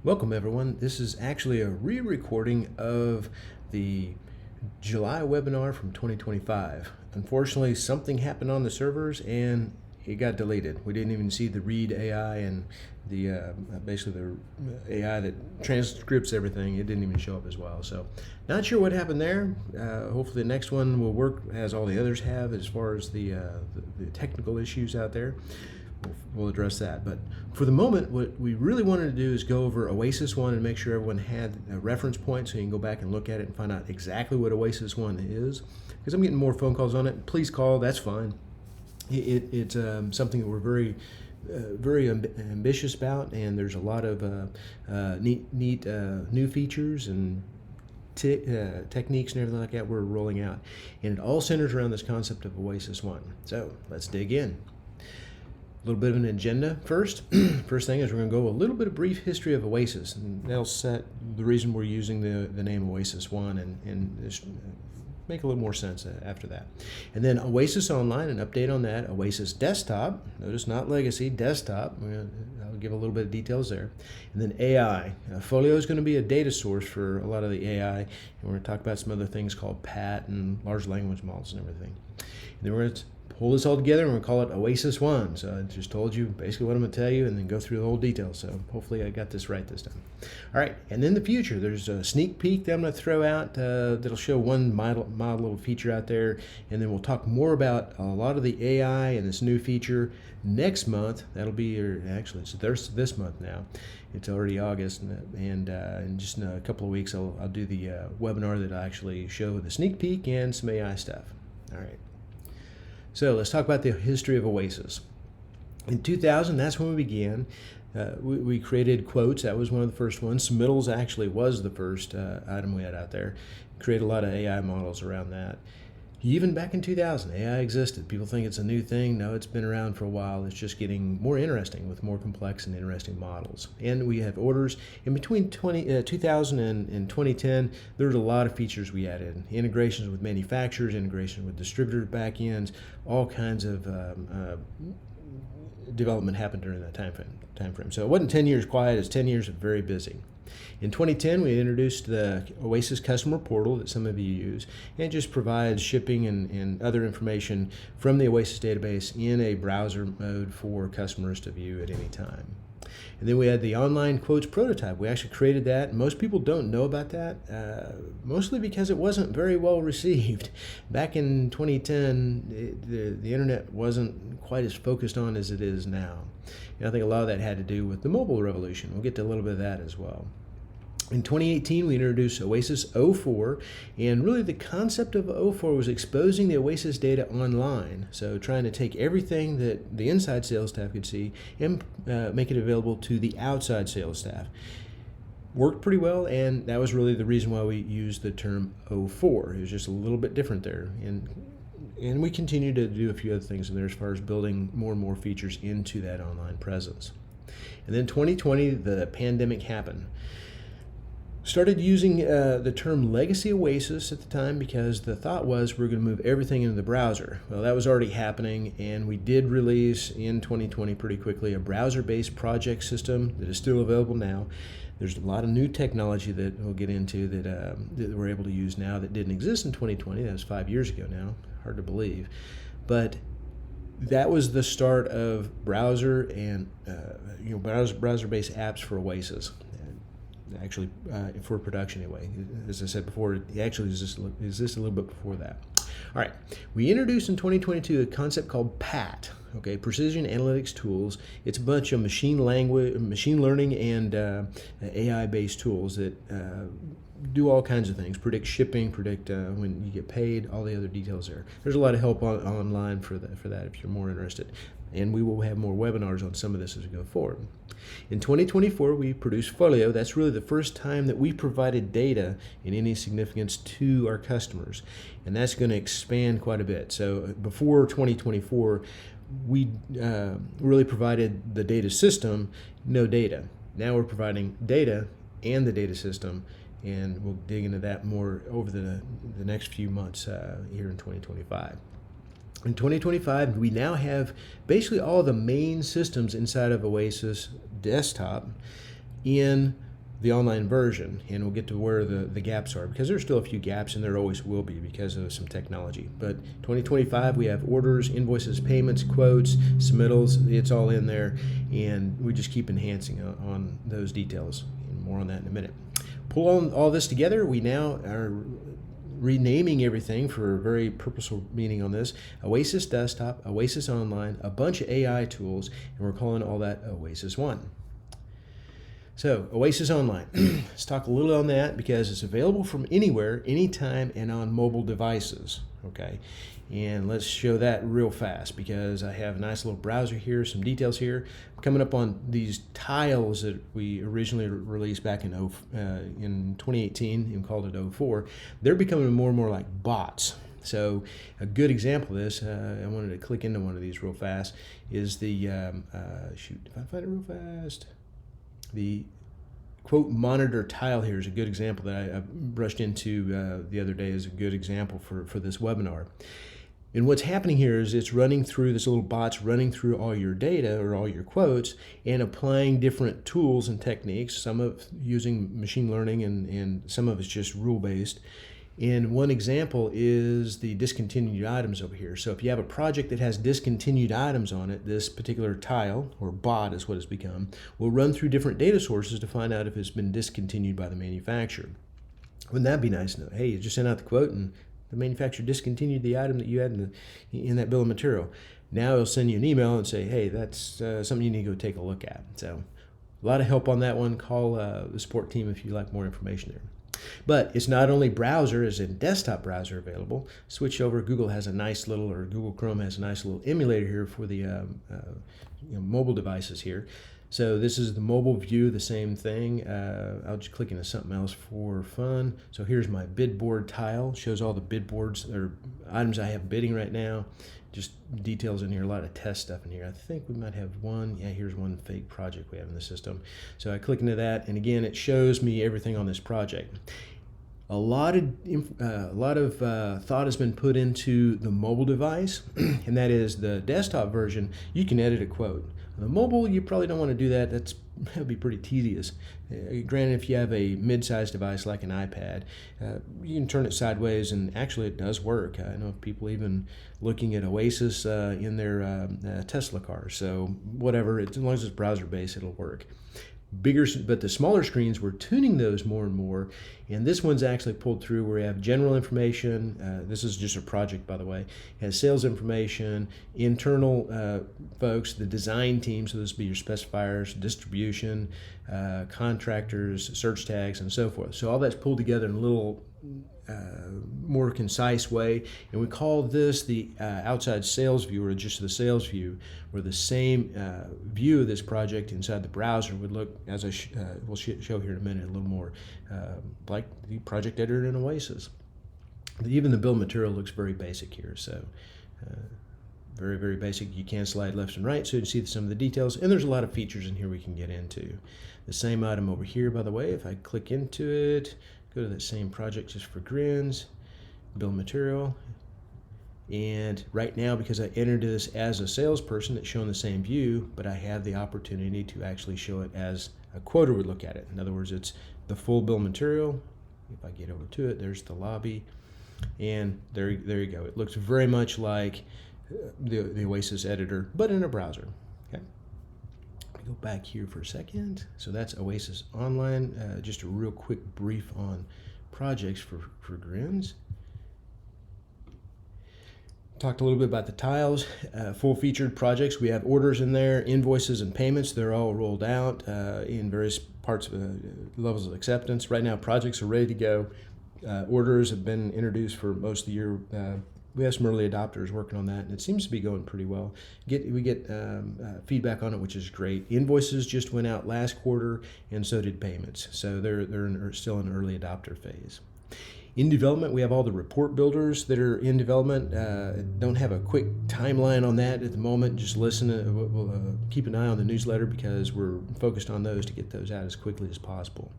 Welcome everyone. This is actually a re-recording of the July webinar from 2025. Unfortunately, something happened on the servers and it got deleted. We didn't even see the read AI and the basically the AI that transcripts everything. It didn't even show up as well. So not sure what happened there. Hopefully the next one will work as all the others have as far as the technical issues out there. We'll address that. But for the moment, what we really wanted to do is go over OASIS One and make sure everyone had a reference point so you can go back and look at it and find out exactly what OASIS One is. Because I'm getting more phone calls on it. Please call, that's fine. It's something that we're very ambitious about, and there's a lot of neat new features and techniques and everything like that we're rolling out. And it all centers around this concept of OASIS One. So let's dig in. A little bit of an agenda first. First thing is we're going to go a little bit of brief history of OASIS, and that'll set the reason we're using the name OASIS One and just make a little more sense after that. And then OASIS Online, an update on that. OASIS Desktop, notice not Legacy, Desktop. I'll give a little bit of details there. And then AI. Folio is going to be a data source for a lot of the AI, and we're going to talk about some other things called PAT and large language models and everything. And then we're going to pull this all together and we'll call it OASIS One. So I just told you basically what I'm going to tell you and then go through the whole details. So hopefully I got this right this time. All right, and in the future, there's a sneak peek that I'm going to throw out that'll show one mild little feature out there, and then we'll talk more about a lot of the AI and this new feature next month. That'll be, actually it's this month now. It's already August, and in just a couple of weeks I'll do the webinar that I actually show the sneak peek and some AI stuff. All right. So let's talk about the history of OASIS. In 2000, that's when we began. We created quotes. That was one of the first ones. Submittals actually was the first item we had out there. Created a lot of AI models around that. Even back in 2000, AI existed. People think it's a new thing. No, it's been around for a while. It's just getting more interesting with more complex and interesting models. And we have orders. In between 2000 and 2010, there's a lot of features we added. Integrations with manufacturers, integration with distributor backends, all kinds of development happened during that time frame. So it wasn't 10 years quiet. It's 10 years of very busy. In 2010, we introduced the OASIS customer portal that some of you use, and it just provides shipping and other information from the OASIS database in a browser mode for customers to view at any time. And then we had the online quotes prototype. We actually created that. Most people don't know about that, mostly because it wasn't very well received. Back in 2010, the internet wasn't quite as focused on as it is now. And I think a lot of that had to do with the mobile revolution. We'll get to a little bit of that as well. In 2018, we introduced OASIS 04, and really the concept of 04 was exposing the OASIS data online. So trying to take everything that the inside sales staff could see and make it available to the outside sales staff. Worked pretty well, and that was really the reason why we used the term 04. It was just a little bit different there. And we continue to do a few other things in there as far as building more and more features into that online presence. And then 2020, the pandemic happened. Started using the term legacy OASIS at the time because the thought was we're going to move everything into the browser. Well, that was already happening, and we did release in 2020 pretty quickly a browser-based project system that is still available now. There's a lot of new technology that we'll get into that we're able to use now that didn't exist in 2020. That was 5 years ago now. Hard to believe. But that was the start of browser and browser-based apps for OASIS. Actually, for production anyway. As I said before, it actually exists a little bit before that. All right, we introduced in 2022 a concept called PAT, okay, Precision Analytics Tools. It's a bunch of machine learning and AI-based tools that do all kinds of things, predict shipping, predict when you get paid, all the other details there. There's a lot of help online for that if you're more interested. And we will have more webinars on some of this as we go forward. In 2024, we produced Folio. That's really the first time that we provided data in any significance to our customers. And that's going to expand quite a bit. So before 2024, we really provided the data system, no data. Now we're providing data and the data system, and we'll dig into that more over the next few months here in 2025. In 2025, we now have basically all the main systems inside of OASIS Desktop in the online version, and we'll get to where the gaps are, because there's still a few gaps, and there always will be because of some technology. But 2025, we have orders, invoices, payments, quotes, submittals. It's all in there, and we just keep enhancing on those details. And more on that in a minute. Pull all this together, we now are renaming everything for a very purposeful meaning on this: OASIS Desktop, OASIS Online, a bunch of AI tools, and we're calling all that OASIS One. So, OASIS Online. Let's talk a little on that, because it's available from anywhere, anytime, and on mobile devices. Okay, and let's show that real fast, because I have a nice little browser here, some details here. I'm coming up on these tiles that we originally released back in 2018 and called it 04. They're becoming more and more like bots. So a good example of this, I wanted to click into one of these real fast, is the, shoot, if I find it real fast, the quote monitor tile here is a good example that I brushed into the other day as a good example for this webinar. And what's happening here is it's running through, this little bot's running through all your data or all your quotes and applying different tools and techniques, some of using machine learning and some of it's just rule-based. And one example is the discontinued items over here. So if you have a project that has discontinued items on it, this particular tile, or bot is what it's become, will run through different data sources to find out if it's been discontinued by the manufacturer. Wouldn't that be nice to know? Hey, you just sent out the quote and the manufacturer discontinued the item that you had in that bill of material. Now it'll send you an email and say, hey, that's something you need to go take a look at. So a lot of help on that one. Call the support team if you'd like more information there. But it's not only browser, it's a desktop browser available. Switch over. Google has a nice little, or Google Chrome has a nice little emulator here for the mobile devices here. So this is the mobile view, the same thing. I'll just click into something else for fun. So here's my bid board tile. Shows all the bid boards or items I have bidding right now. Just details in here, a lot of test stuff in here. I think we might have one. Yeah, here's one fake project we have in the system. So I click into that, and again, it shows me everything on this project. A lot of thought has been put into the mobile device, and that is the desktop version. You can edit a quote. On the mobile, you probably don't want to do that. That'd be pretty tedious. Granted, if you have a mid-sized device like an iPad, you can turn it sideways, and actually it does work. I know of people even looking at OASIS in their Tesla cars. So whatever, as long as it's browser-based, it'll work. Bigger, but the smaller screens, we're tuning those more and more, and this one's actually pulled through where we have general information. This is just a project, by the way. It has sales information, internal folks, the design team, so this would be your specifiers, distribution, contractors, search tags, and so forth. So all that's pulled together in a little more concise way, and we call this the outside sales view, or just the sales view, where the same view of this project inside the browser would look, as I will show here in a minute, a little more like the project editor in OASIS. Even the bill of material looks very basic here, so very, very basic. You can slide left and right so you can see some of the details, and there's a lot of features in here we can get into. The same item over here, by the way, if I click into it, go to that same project just for grins, bill of material, and right now, because I entered this as a salesperson, it's showing the same view, but I have the opportunity to actually show it as a quoter would look at it. In other words, it's the full bill of material. If I get over to it, there's the lobby, and there you go. It looks very much like the OASIS editor, but in a browser. Okay. Go back here for a second. So that's OASIS Online. Just a real quick brief on projects for grins. Talked a little bit about the tiles, full featured projects. We have orders in there, invoices and payments. They're all rolled out in various parts of levels of acceptance. Right now, projects are ready to go. Orders have been introduced for most of the year. We have some early adopters working on that, and it seems to be going pretty well. We get feedback on it, which is great. Invoices just went out last quarter, and so did payments. So they're still in an early adopter phase. In development, we have all the report builders that are in development. Don't have a quick timeline on that at the moment. Just listen. We'll keep an eye on the newsletter because we're focused on those to get those out as quickly as possible.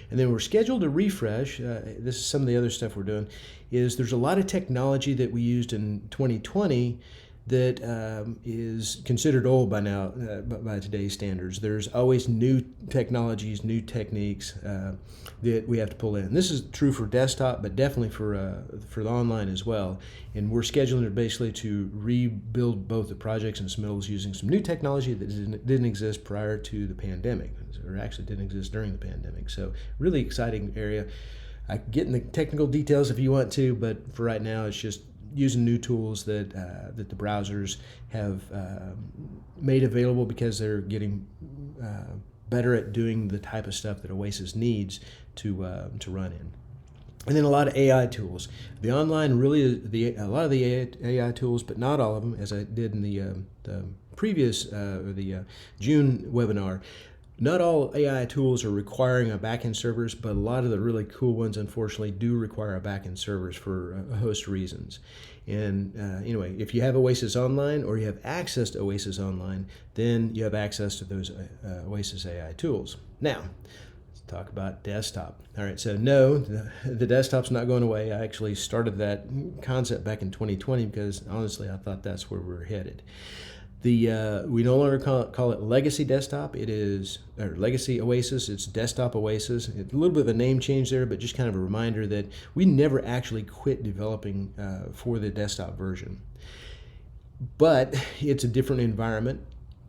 And then we're scheduled to refresh. This is some of the other stuff we're doing. There's a lot of technology that we used in 2020 that is considered old by now, by today's standards. There's always new technologies, new techniques that we have to pull in. This is true for desktop, but definitely for the online as well. And we're scheduling it basically to rebuild both the projects and submittals using some new technology that didn't exist prior to the pandemic, or actually didn't exist during the pandemic. So really exciting area. I can get in the technical details if you want to, but for right now, it's just using new tools that the browsers have made available because they're getting better at doing the type of stuff that OASIS needs to run in. And then a lot of AI tools. The online really is a lot of the AI tools, but not all of them, as I did in the previous the June webinar. Not all AI tools are requiring a backend servers, but a lot of the really cool ones, unfortunately, do require a backend servers for a host of reasons. And anyway, if you have OASIS Online or you have access to OASIS Online, then you have access to those OASIS AI tools. Now, let's talk about desktop. All right, so no, the desktop's not going away. I actually started that concept back in 2020 because honestly, I thought that's where we're headed. We no longer call it Legacy Desktop. It is or Legacy OASIS. It's Desktop OASIS. It's a little bit of a name change there, but just kind of a reminder that we never actually quit developing for the desktop version. But it's a different environment,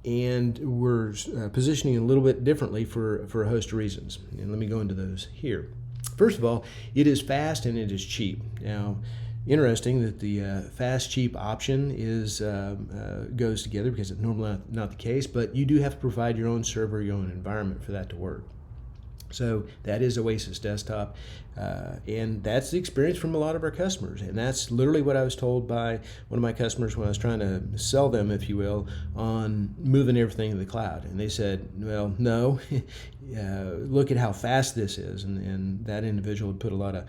and we're positioning it a little bit differently for a host of reasons. And let me go into those here. First of all, it is fast and it is cheap. Now, interesting that the fast, cheap option is goes together because it's normally not the case, but you do have to provide your own server, your own environment for that to work. So that is OASIS Desktop, and that's the experience from a lot of our customers. And that's literally what I was told by one of my customers when I was trying to sell them, if you will, on moving everything to the cloud. And they said, well, no, look at how fast this is. And that individual had put a lot of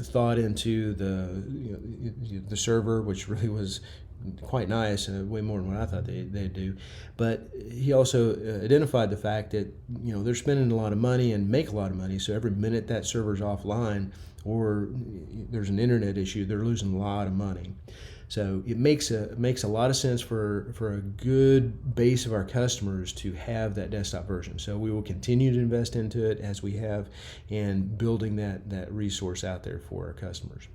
thought into the server, which really was quite nice, way more than what I thought they'd do. But he also identified the fact that they're spending a lot of money and make a lot of money. So every minute that server's offline or there's an internet issue, they're losing a lot of money. So it makes a lot of sense for a good base of our customers to have that desktop version. So we will continue to invest into it as we have, and building that resource out there for our customers.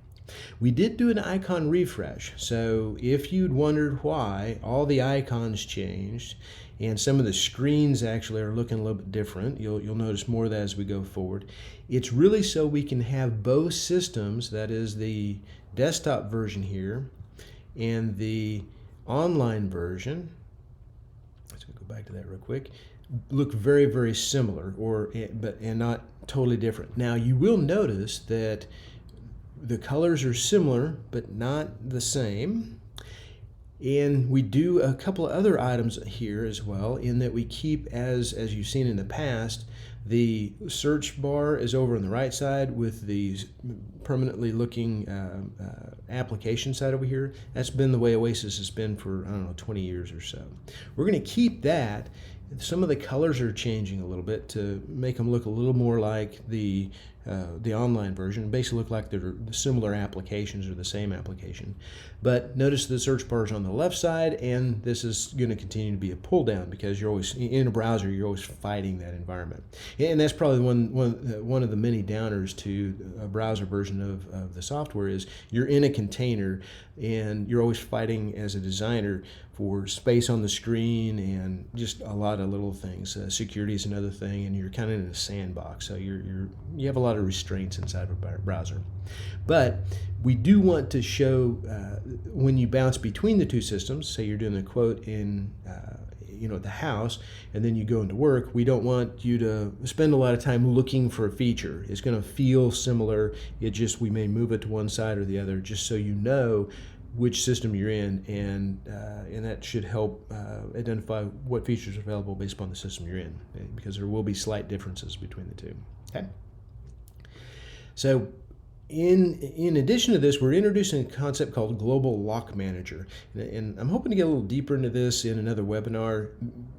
We did do an icon refresh, so if you'd wondered why all the icons changed and some of the screens actually are looking a little bit different, you'll notice more of that as we go forward. It's really so we can have both systems, that is the desktop version here and the online version. Let's go back to that real quick. Look very, very similar, and not totally different. Now you will notice that the colors are similar, but not the same. And we do a couple of other items here as well, in that we keep, as you've seen in the past, the search bar is over on the right side with the permanently looking application side over here. That's been the way OASIS has been for, 20 years or so. We're going to keep that. Some of the colors are changing a little bit to make them look a little more like the online version. Basically look like they're similar applications or the same application. But notice the search bar is on the left side, and this is going to continue to be a pull down because you're always in a browser. You're always fighting that environment, and that's probably one of the many downers to a browser version of the software is you're in a container and you're always fighting as a designer for space on the screen and just a lot of little things. Security is another thing, and you're kind of in a sandbox, so you have a lot of restraints inside of a browser. But we do want to show when you bounce between the two systems, say you're doing a quote in at the house and then you go into work, we don't want you to spend a lot of time looking for a feature. It's going to feel similar. We may move it to one side or the other just so you know which system you're in, and that should help identify what features are available based upon the system you're in, because there will be slight differences between the two. Okay. So in addition to this, we're introducing a concept called Global Lock Manager, and I'm hoping to get a little deeper into this in another webinar,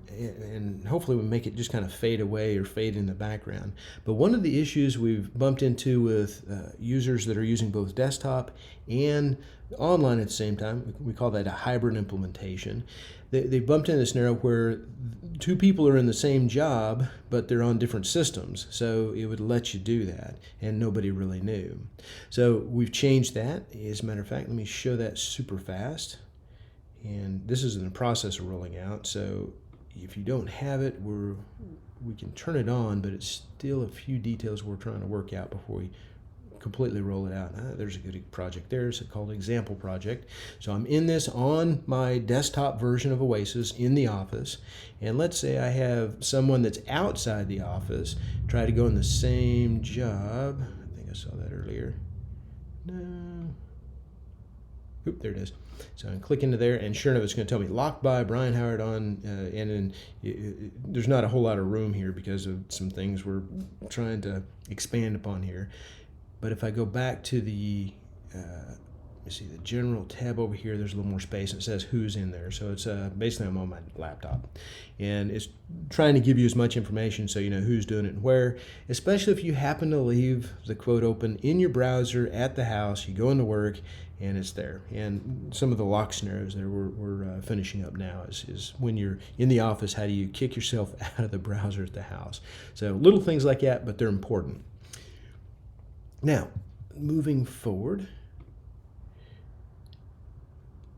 and hopefully we'll make it just kind of fade away or fade in the background. But one of the issues we've bumped into with users that are using both desktop and online at the same time. We call that a hybrid implementation. They bumped into a scenario where two people are in the same job, but they're on different systems. So it would let you do that, and nobody really knew. So we've changed that. As a matter of fact, let me show that super fast. And this is in the process of rolling out. So if you don't have it, we can turn it on, but it's still a few details we're trying to work out before we completely roll it out. There's a good project there. It's called example project. So I'm in this on my desktop version of OASIS in the office, and let's say I have someone that's outside the office try to go in the same job. I think I saw that earlier. No. Oop, there it is. So I click into there, and sure enough, it's going to tell me locked by Brian Howard on, and then there's not a whole lot of room here because of some things we're trying to expand upon here. But if I go back to the, you see the general tab over here, there's a little more space, and it says who's in there. So it's basically I'm on my laptop, and it's trying to give you as much information so you know who's doing it and where, especially if you happen to leave the quote open in your browser at the house, you go into work, and it's there. And some of the lock scenarios there we're finishing up now is when you're in the office, how do you kick yourself out of the browser at the house? So little things like that, but they're important. Now, moving forward,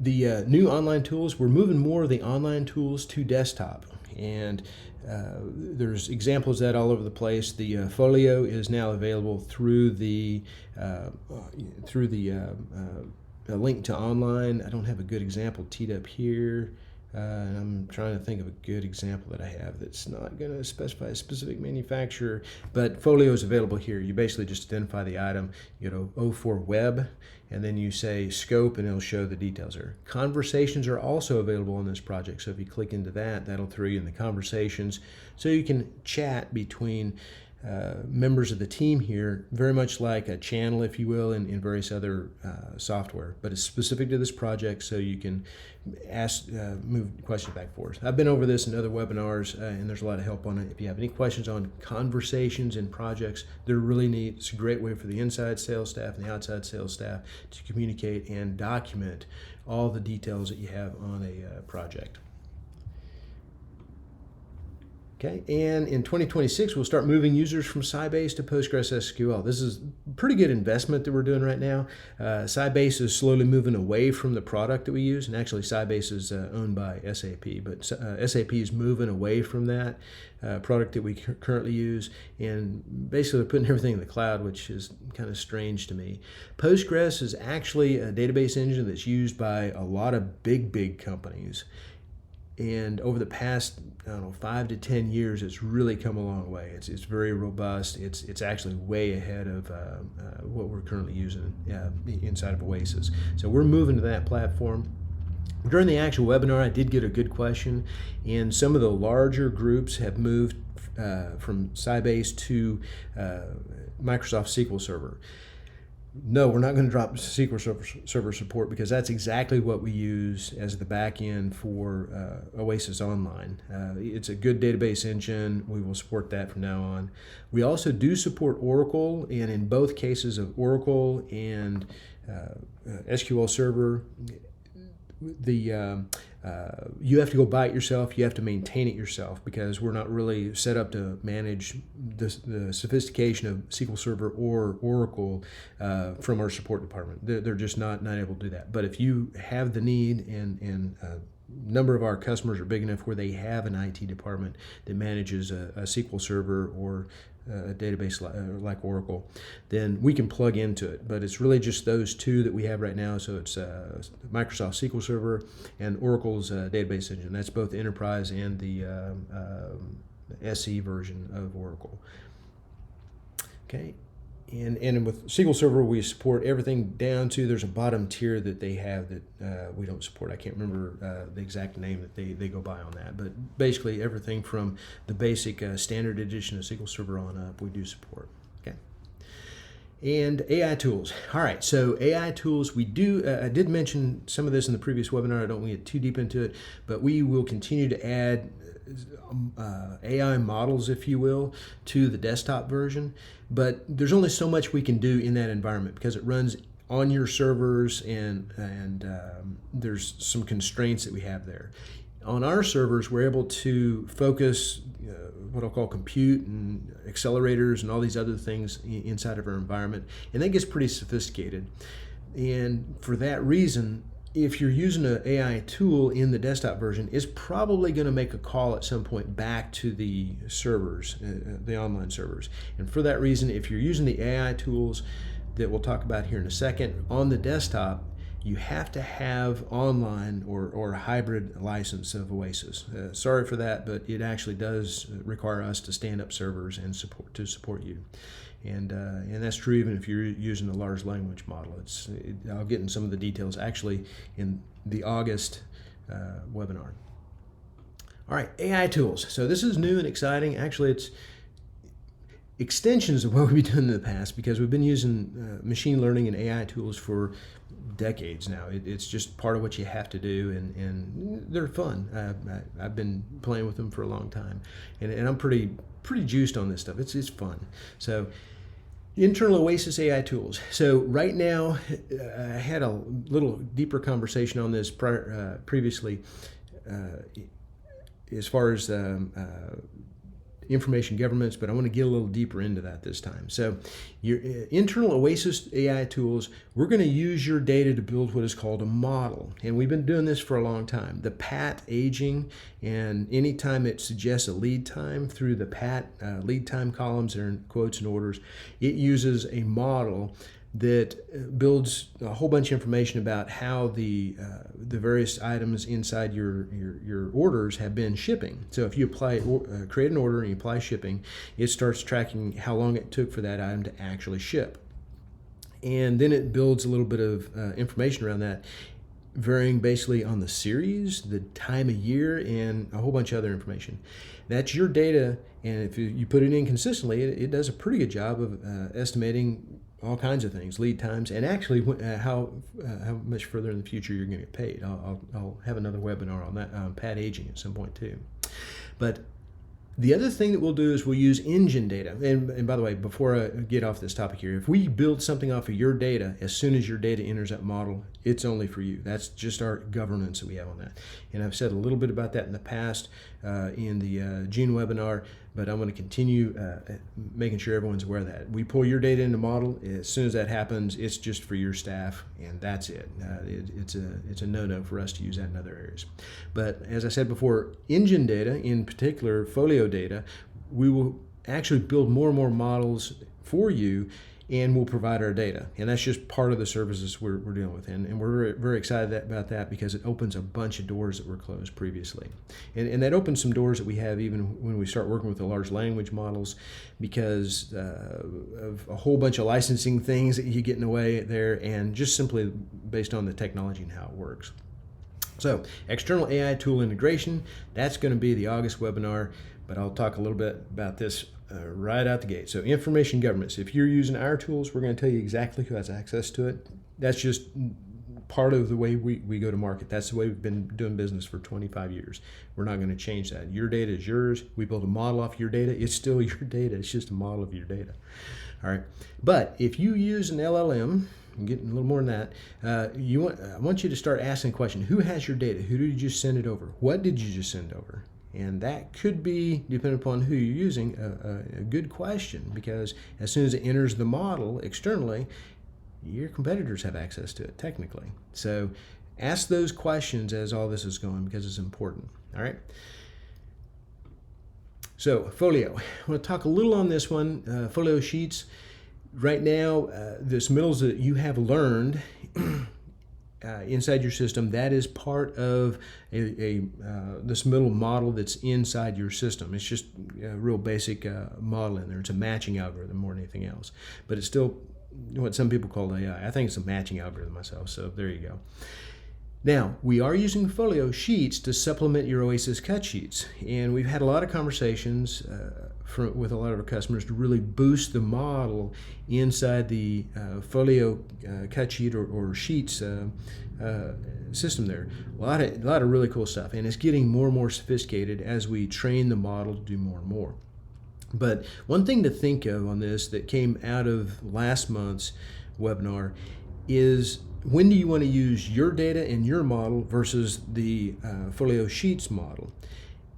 the new online tools, we're moving more of the online tools to desktop. And there's examples of that all over the place. The Folio is now available through the link to online. I don't have a good example teed up here. I'm trying to think of a good example that I have that's not going to specify a specific manufacturer, but Folio is available here. You basically just identify the item, you know, O4 web, and then you say scope, and it'll show the details there. Conversations are also available on this project, so if you click into that, that'll throw you in the conversations, so you can chat between members of the team here, very much like a channel, if you will, in various other software, but it's specific to this project, so you can ask, move questions back and forth. I've been over this in other webinars, and there's a lot of help on it. If you have any questions on conversations in projects, they're really neat. It's a great way for the inside sales staff and the outside sales staff to communicate and document all the details that you have on a project. Okay, and in 2026, we'll start moving users from Sybase to PostgreSQL. This is a pretty good investment that we're doing right now. Sybase is slowly moving away from the product that we use, and actually Sybase is owned by SAP, but SAP is moving away from that product that we currently use, and basically putting everything in the cloud, which is kind of strange to me. Postgres is actually a database engine that's used by a lot of big companies. And over the past, I don't know, 5 to 10 years, it's really come a long way. It's very robust. It's actually way ahead of what we're currently using inside of OASIS. So we're moving to that platform. During the actual webinar, I did get a good question, and some of the larger groups have moved from Sybase to Microsoft SQL Server. No, we're not going to drop SQL Server support because that's exactly what we use as the back end for OASIS Online. It's a good database engine. We will support that from now on. We also do support Oracle, and in both cases of Oracle and SQL Server, you have to go buy it yourself. You have to maintain it yourself because we're not really set up to manage the sophistication of SQL Server or Oracle from our support department. They're just not able to do that. But if you have the need, and a number of our customers are big enough where they have an IT department that manages a SQL Server or a database like Oracle, then we can plug into it. But it's really just those two that we have right now. So it's Microsoft SQL Server and Oracle's database engine. That's both enterprise and the SE version of Oracle. Okay. And with SQL Server, we support everything down to, there's a bottom tier that they have that we don't support. I can't remember the exact name that they go by on that. But basically everything from the basic standard edition of SQL Server on up, we do support. Okay. And AI tools. All right, so AI tools, we do, I did mention some of this in the previous webinar. I don't want to get too deep into it, but we will continue to add AI models, if you will, to the desktop version. But there's only so much we can do in that environment because it runs on your servers, and there's some constraints that we have there. On our servers, we're able to focus what I'll call compute and accelerators and all these other things inside of our environment, and that gets pretty sophisticated. And for that reason, if you're using an AI tool in the desktop version, it's probably going to make a call at some point back to the servers, the online servers. And for that reason, if you're using the AI tools that we'll talk about here in a second on the desktop, you have to have online or a hybrid license of OASIS. Sorry for that, but it actually does require us to stand up servers and support you. And that's true even if you're using a large language model. I'll get in some of the details actually in the August webinar. All right, AI tools. So this is new and exciting. Actually, it's extensions of what we've been doing in the past, because we've been using machine learning and AI tools for decades now. It's just part of what you have to do, and they're fun. I've been playing with them for a long time, and I'm pretty juiced on this stuff. It's fun. So internal OASIS AI tools. So right now, I had a little deeper conversation on this previously as far as information governance, but I want to get a little deeper into that this time. So your internal OASIS AI tools, we're going to use your data to build what is called a model. And we've been doing this for a long time. The PAT aging, and anytime it suggests a lead time through the PAT lead time columns, or in quotes and orders, it uses a model that builds a whole bunch of information about how the various items inside your orders have been shipping. So if you create an order and you apply shipping, it starts tracking how long it took for that item to actually ship. And then it builds a little bit of information around that, varying basically on the series, the time of year, and a whole bunch of other information. That's your data, and if you put it in consistently, it does a pretty good job of estimating all kinds of things, lead times, and actually how much further in the future you're going to get paid. I'll have another webinar on that, PAT aging, at some point too. But the other thing that we'll do is we'll use engine data. And by the way, before I get off this topic here, if we build something off of your data, as soon as your data enters that model, it's only for you. That's just our governance that we have on that. And I've said a little bit about that in the past in the June webinar, but I'm going to continue making sure everyone's aware of that. We pull your data into model. As soon as that happens, it's just for your staff, and that's it. It's a no-no for us to use that in other areas. But as I said before, engine data, in particular Folio data, we will actually build more and more models for you, and we'll provide our data. And that's just part of the services we're dealing with. And we're very, very excited about that, because it opens a bunch of doors that were closed previously. And that opens some doors that we have even when we start working with the large language models, because of a whole bunch of licensing things that you get in the way there, and just simply based on the technology and how it works. So external AI tool integration, that's going to be the August webinar, but I'll talk a little bit about this right out the gate. So information governance, if you're using our tools, we're going to tell you exactly who has access to it. That's just part of the way we go to market. That's the way we've been doing business for 25 years. We're not going to change that. Your data is yours. We build a model off your data. It's still your data. It's just a model of your data. All right. But if you use an LLM, I'm getting a little more than that, I want you to start asking the question, who has your data? Who did you just send it over? What did you just send over? And that could be, depending upon who you're using, a good question, because as soon as it enters the model externally, your competitors have access to it technically. So ask those questions as all this is going, because it's important. All right. So Folio, I want to talk a little on this one. Folio sheets. Right now, the submittals that you have learned inside your system, that is part of this middle model that's inside your system. It's just a real basic model in there. It's a matching algorithm more than anything else, but it's still what some people call AI. I think it's a matching algorithm myself, so there you go. Now, we are using Folio sheets to supplement your OASIS cut sheets, and we've had a lot of conversations with a lot of our customers to really boost the model inside the Folio cut sheet or sheets system there. A lot of really cool stuff, and it's getting more and more sophisticated as we train the model to do more and more. But one thing to think of on this that came out of last month's webinar is when do you want to use your data and your model versus the Folio Sheets model.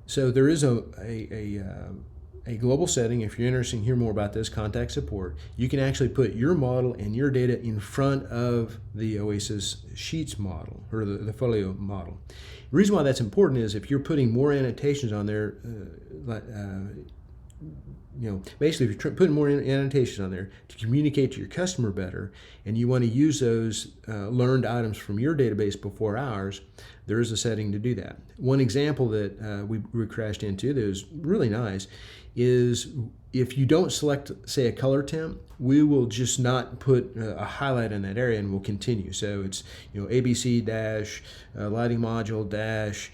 So there is a global setting. If you're interested in hearing more about this, contact support. You can actually put your model and your data in front of the OASIS Sheets model or the Folio model. The reason why that's important is if you're putting more annotations on there, basically if you're putting more annotations on there to communicate to your customer better, and you want to use those learned items from your database before ours, there is a setting to do that. One example that we crashed into that was really nice is if you don't select, say, a color temp, we will just not put a highlight in that area and we'll continue. So it's ABC dash lighting module dash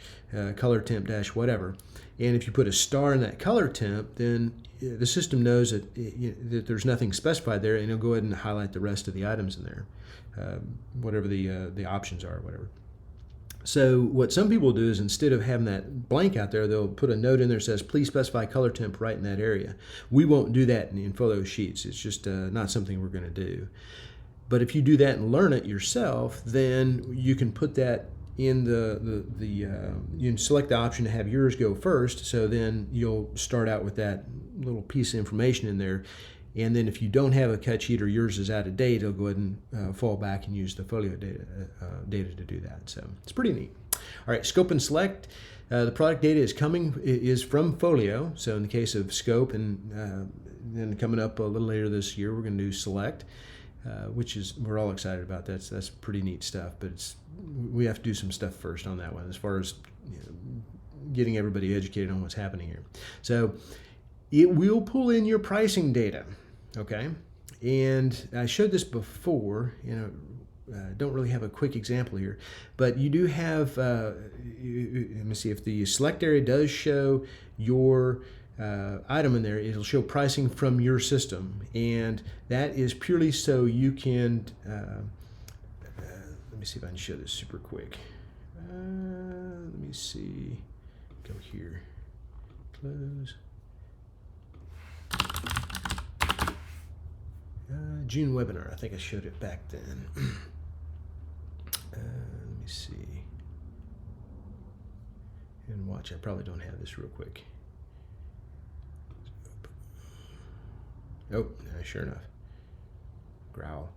color temp dash whatever. And if you put a star in that color temp, then the system knows that there's nothing specified there, and it'll go ahead and highlight the rest of the items in there, whatever the options are, whatever. So what some people do is instead of having that blank out there, they'll put a note in there that says, please specify color temp right in that area. We won't do that in Folio Sheets. It's just not something we're going to do. But if you do that and learn it yourself, then you can put that in you can select the option to have yours go first. So then you'll start out with that little piece of information in there. And then if you don't have a cut sheet or yours is out of date, it'll go ahead and fall back and use the Folio data to do that. So it's pretty neat. All right, scope and select. The product data is from Folio. So in the case of scope, and then coming up a little later this year, we're going to do select, which is we're all excited about. That's pretty neat stuff. But we have to do some stuff first on that one as far as getting everybody educated on what's happening here. So it will pull in your pricing data, okay? And I showed this before, don't really have a quick example here, but you do have, let me see, if the select area does show your item in there, it'll show pricing from your system. And that is purely so you can, let me see if I can show this super quick. Let me see, go here, close. June webinar, I think I showed it back then. Let me see. And watch, I probably don't have this real quick. Oh, sure enough. Growl.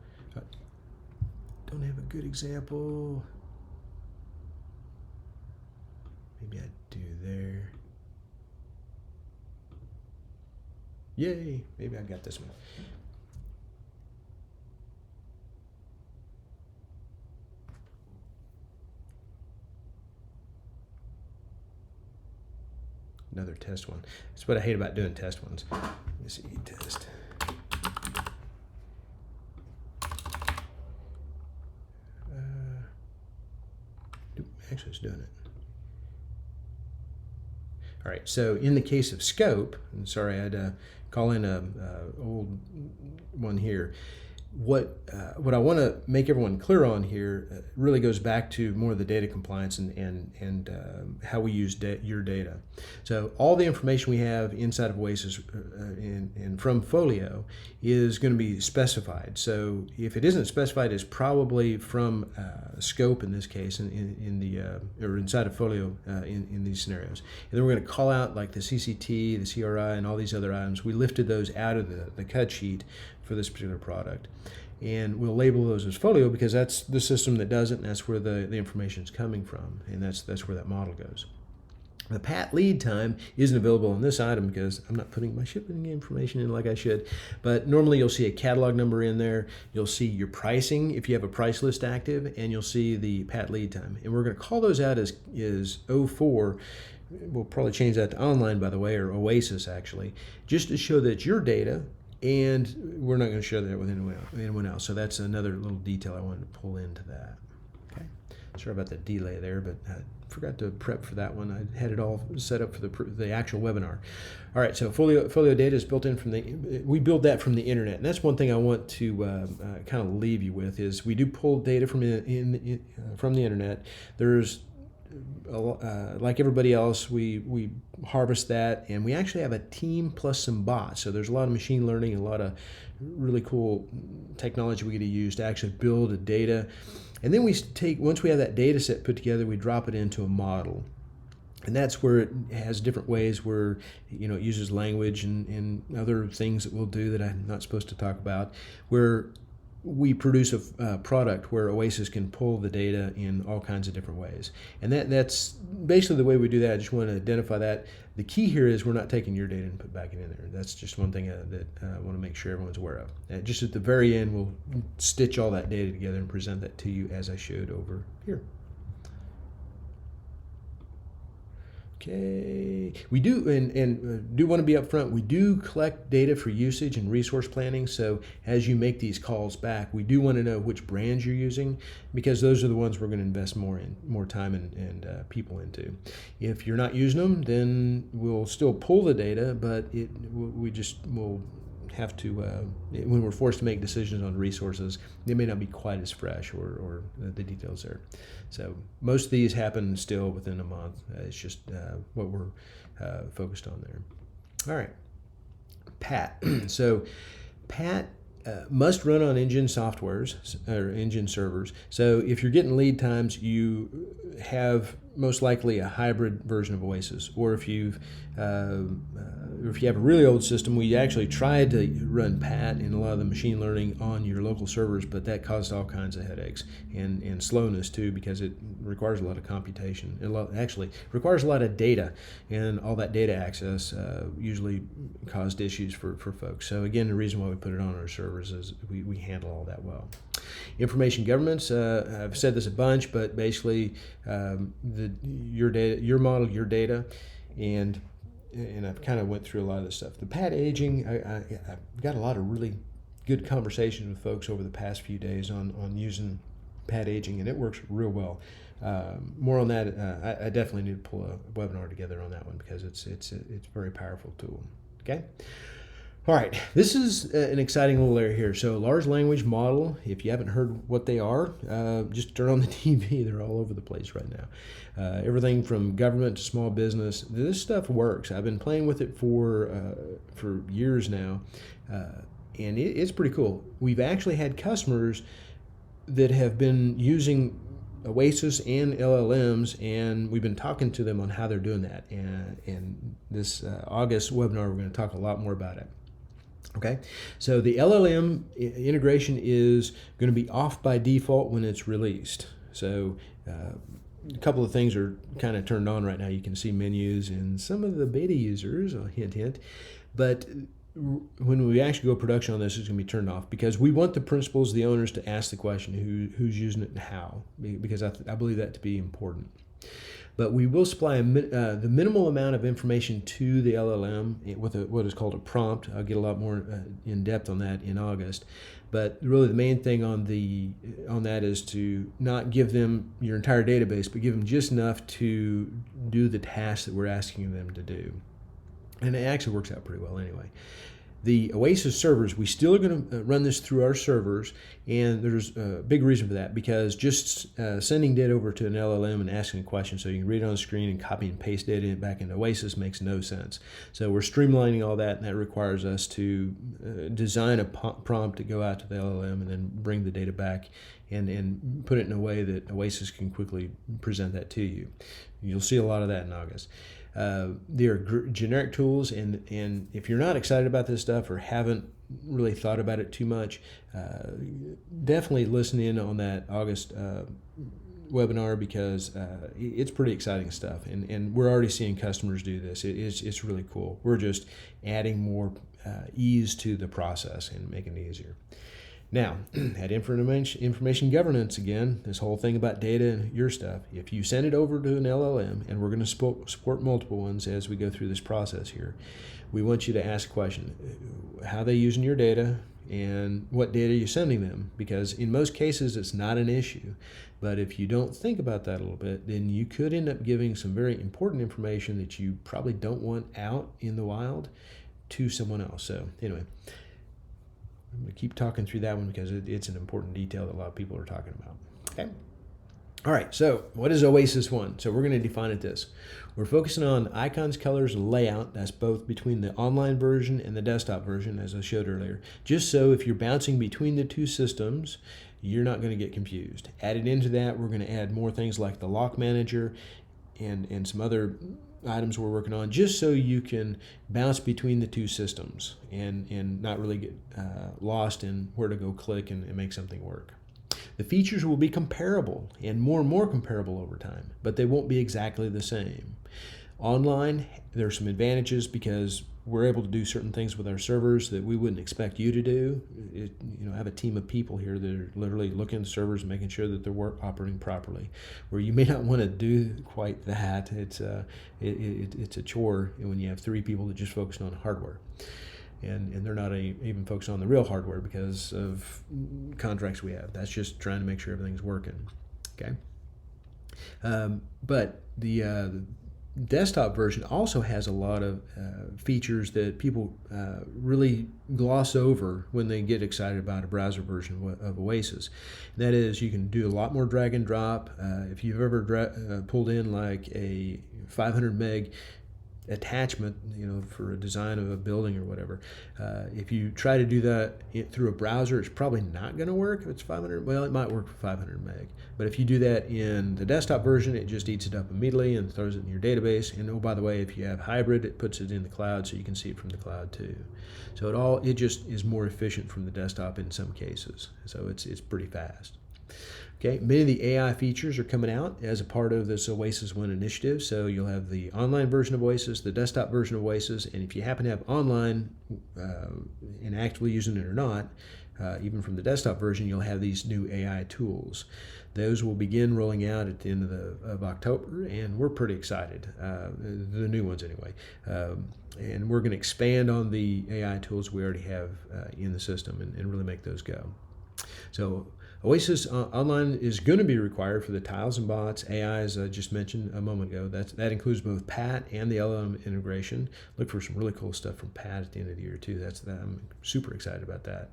Don't have a good example. Maybe I do there. Yay, maybe I got this one. Another test one. That's what I hate about doing test ones. Let me see, test. Actually, it's doing it. All right, so in the case of scope, and sorry, I had to call in a old one here. What I want to make everyone clear on here really goes back to more of the data compliance and how we use your data. So all the information we have inside of OASIS and from Folio is going to be specified. So if it isn't specified, it's probably from scope in this case, in the or inside of Folio in these scenarios. And then we're going to call out like the CCT, the CRI, and all these other items. We lifted those out of the cut sheet for this particular product. And we'll label those as Folio because that's the system that does it, and that's where the information is coming from, and that's where that model goes. The PAT lead time isn't available on this item because I'm not putting my shipping information in like I should, but normally you'll see a catalog number in there, you'll see your pricing if you have a price list active, and you'll see the PAT lead time. And we're going to call those out as 04. We'll probably change that to online, by the way, or OASIS actually, just to show that it's your data. And we're not going to share that with anyone else. So that's another little detail I wanted to pull into that. Okay. Sorry about the delay there, but I forgot to prep for that one. I had it all set up for the actual webinar. All right, so Folio data is built in we build that from the internet. And that's one thing I want to kind of leave you with is we do pull data from the internet. There's like everybody else, we harvest that, and we actually have a team plus some bots. So there's a lot of machine learning and a lot of really cool technology we get to use to actually build a data. And then once we have that data set put together, we drop it into a model. And that's where it has different ways where, it uses language and other things that we'll do that I'm not supposed to talk about, where we produce a product where OASIS can pull the data in all kinds of different ways. And that's basically the way we do that. I just want to identify that. The key here is we're not taking your data and put back it in there. That's just one thing that I want to make sure everyone's aware of. Just at the very end, we'll stitch all that data together and present that to you as I showed over here. Okay, we do, and do want to be upfront, we do collect data for usage and resource planning. So as you make these calls back, we do want to know which brands you're using, because those are the ones we're going to invest more time and people into. If you're not using them, then we'll still pull the data, but we'll have to, when we're forced to make decisions on resources, they may not be quite as fresh or the details there. So most of these happen still within a month. It's just what we're focused on there. All right, PAT. So PAT must run on engine softwares or engine servers. So if you're getting lead times, you have most likely a hybrid version of OASIS. Or if you have a really old system, we actually tried to run PAT and a lot of the machine learning on your local servers, but that caused all kinds of headaches and slowness too, because it requires a lot of computation. Actually requires a lot of data, and all that data access usually caused issues for folks. So again, the reason why we put it on our servers is we handle all that well. Information governance, I've said this a bunch, but basically your data, your model, your data, and I've kind of went through a lot of this stuff. The PAT aging, I've got a lot of really good conversations with folks over the past few days on using PAT aging, and it works real well. More on that. I definitely need to pull a webinar together on that one, because it's a very powerful tool. Okay. All right, this is an exciting little area here. So large language model, if you haven't heard what they are, just turn on the TV. They're all over the place right now. Everything from government to small business. This stuff works. I've been playing with it for years now, and it's pretty cool. We've actually had customers that have been using OASIS and LLMs, and we've been talking to them on how they're doing that. And this August webinar, we're going to talk a lot more about it. Okay, so the LLM integration is going to be off by default when it's released. So a couple of things are kind of turned on right now. You can see menus and some of the beta users, hint, hint. But when we actually go production on this, it's going to be turned off, because we want the principals, the owners, to ask the question who's using it and how, because I believe that to be important. But we will supply the minimal amount of information to the LLM with what is called a prompt. I'll get a lot more in depth on that in August. But really the main thing on that is to not give them your entire database, but give them just enough to do the tasks that we're asking them to do. And it actually works out pretty well anyway. The OASIS servers, we still are going to run this through our servers, and there's a big reason for that, because just sending data over to an LLM and asking a question so you can read it on the screen and copy and paste data back into OASIS makes no sense. So we're streamlining all that, and that requires us to design a prompt to go out to the LLM and then bring the data back and put it in a way that OASIS can quickly present that to you. You'll see a lot of that in August. They're generic tools, and if you're not excited about this stuff or haven't really thought about it too much, definitely listen in on that August webinar, because it's pretty exciting stuff, and we're already seeing customers do this. It's really cool. We're just adding more ease to the process and making it easier. Now, at information governance, again, this whole thing about data and your stuff, if you send it over to an LLM, and we're going to support multiple ones as we go through this process here, we want you to ask a question: how are they using your data, and what data are you sending them? Because in most cases, it's not an issue. But if you don't think about that a little bit, then you could end up giving some very important information that you probably don't want out in the wild to someone else. So anyway, I'm going to keep talking through that one, because it's an important detail that a lot of people are talking about. Okay. All right, so what is OASIS One? So we're going to define it this. We're focusing on icons, colors, and layout. That's both between the online version and the desktop version, as I showed earlier. Just so if you're bouncing between the two systems, you're not going to get confused. Added into that, we're going to add more things like the lock manager and some other items we're working on, just so you can bounce between the two systems and not really get lost in where to go click and make something work. The features will be comparable and more comparable over time, but they won't be exactly the same. Online, there are some advantages because we're able to do certain things with our servers that we wouldn't expect you to do. I have a team of people here that are literally looking at the servers and making sure that they're operating properly. Where you may not want to do quite that. It's a chore when you have 3 people that just focus on hardware. And they're not even focused on the real hardware because of contracts we have. That's just trying to make sure everything's working. Okay. But the desktop version also has a lot of features that people really gloss over when they get excited about a browser version of OASIS. That is, you can do a lot more drag and drop. If you've ever pulled in like a 500 meg attachment, for a design of a building or whatever. If you try to do that through a browser, it's probably not going to work if it's 500. Well, it might work for 500 meg. But if you do that in the desktop version, it just eats it up immediately and throws it in your database. And oh, by the way, if you have hybrid, it puts it in the cloud so you can see it from the cloud too. So it just is more efficient from the desktop in some cases. So it's pretty fast. Okay, many of the AI features are coming out as a part of this OASIS One initiative. So you'll have the online version of OASIS, the desktop version of OASIS, and if you happen to have online and actively using it or not, even from the desktop version, you'll have these new AI tools. Those will begin rolling out at the end of October, and we're pretty excited, the new ones anyway. And we're going to expand on the AI tools we already have in the system and really make those go. So OASIS Online is going to be required for the tiles and bots, AI, as I just mentioned a moment ago. That includes both PAT and the LLM integration. Look for some really cool stuff from PAT at the end of the year, too. I'm super excited about that.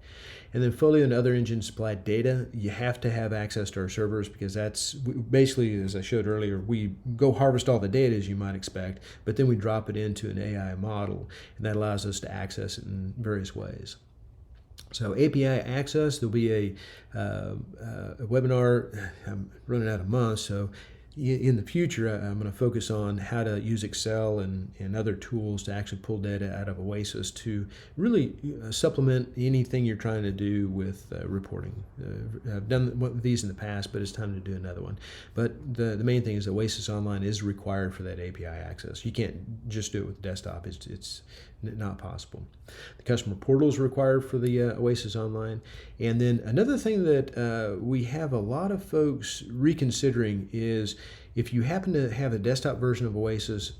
And then Folio and other engine supplied data. You have to have access to our servers because that's basically, as I showed earlier, we go harvest all the data as you might expect, but then we drop it into an AI model, and that allows us to access it in various ways. So API access, there'll be a webinar. I'm running out of months, so in the future, I'm going to focus on how to use Excel and other tools to actually pull data out of OASIS to really supplement anything you're trying to do with reporting. I've done these in the past, but it's time to do another one. But the main thing is OASIS Online is required for that API access. You can't just do it with desktop. It's not possible. The customer portal is required for the OASIS Online. And then another thing that we have a lot of folks reconsidering is if you happen to have a desktop version of OASIS,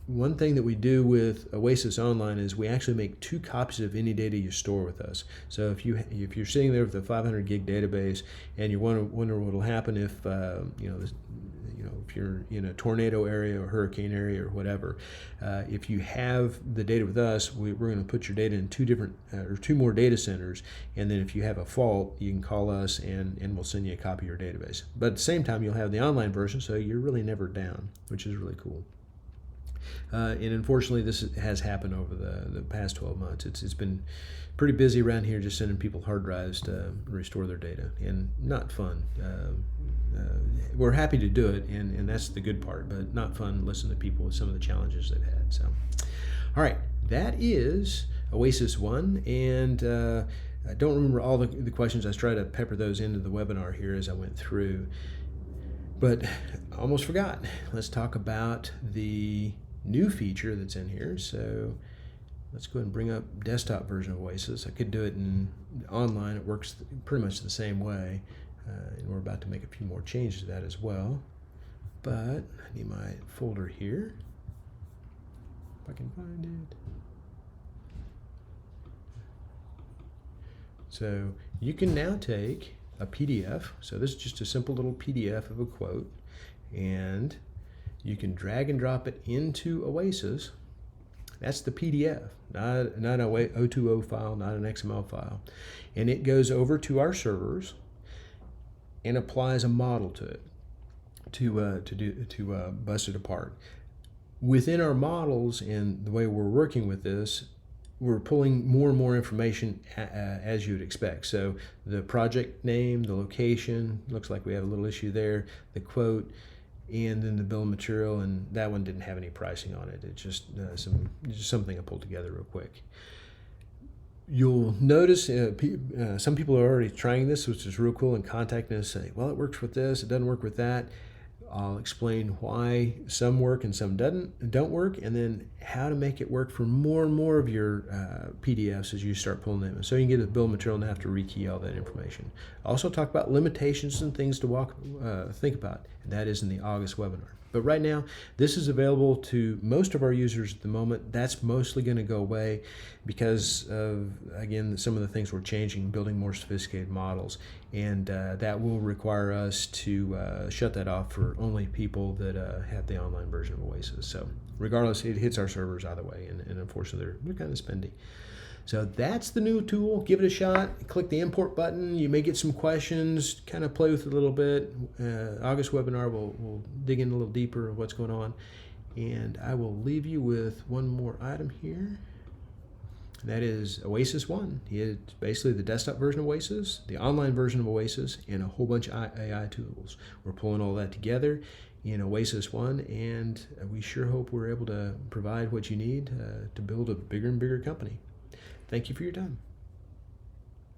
one thing that we do with OASIS Online is we actually make 2 copies of any data you store with us. So if you're sitting there with a 500 gig database and you wonder what will happen if if you're in a tornado area or hurricane area or whatever, if you have the data with us, we're going to put your data in 2 more data centers, and then if you have a fault, you can call us and we'll send you a copy of your database. But at the same time, you'll have the online version, so you're really never down, which is really cool. And unfortunately, this has happened over the past 12 months. It's been pretty busy around here just sending people hard drives to restore their data, and not fun. We're happy to do it, and that's the good part, but not fun listening to people with some of the challenges they've had. So, all right, that is OASIS One, and I don't remember all the questions. I tried to pepper those into the webinar here as I went through, but I almost forgot. Let's talk about the new feature that's in here. So let's go ahead and bring up desktop version of OASIS. I could do it in online. It works pretty much the same way. And we're about to make a few more changes to that as well. But I need my folder here, if I can find it. So you can now take a PDF. So this is just a simple little PDF of a quote, and you can drag and drop it into OASIS. That's the PDF, not an O2O file, not an XML file. And it goes over to our servers and applies a model to it. to bust it apart. Within our models and the way we're working with this, we're pulling more and more information as you'd expect. So the project name, the location, looks like we have a little issue there, the quote, and then the bill of material, and that one didn't have any pricing on it. It's just something I pulled together real quick. You'll notice some people are already trying this, which is real cool, and contacting us saying, well, it works with this, it doesn't work with that. I'll explain why some work and some don't work, and then how to make it work for more and more of your PDFs as you start pulling them in. So you can get a bill of material and have to rekey all that information. I'll also talk about limitations and things to think about, and that is in the August webinar. But right now, this is available to most of our users at the moment. That's mostly going to go away because of, again, some of the things we're changing, building more sophisticated models. And that will require us to shut that off for only people that have the online version of OASIS. So regardless, it hits our servers either way, and unfortunately, they're kind of spendy. So that's the new tool. Give it a shot. Click the import button. You may get some questions. Kind of play with it a little bit. August webinar, we'll dig in a little deeper of what's going on. And I will leave you with one more item here. That is OASIS One. It's basically the desktop version of OASIS, the online version of OASIS, and a whole bunch of AI tools. We're pulling all that together in OASIS One, and we sure hope we're able to provide what you need to build a bigger and bigger company. Thank you for your time.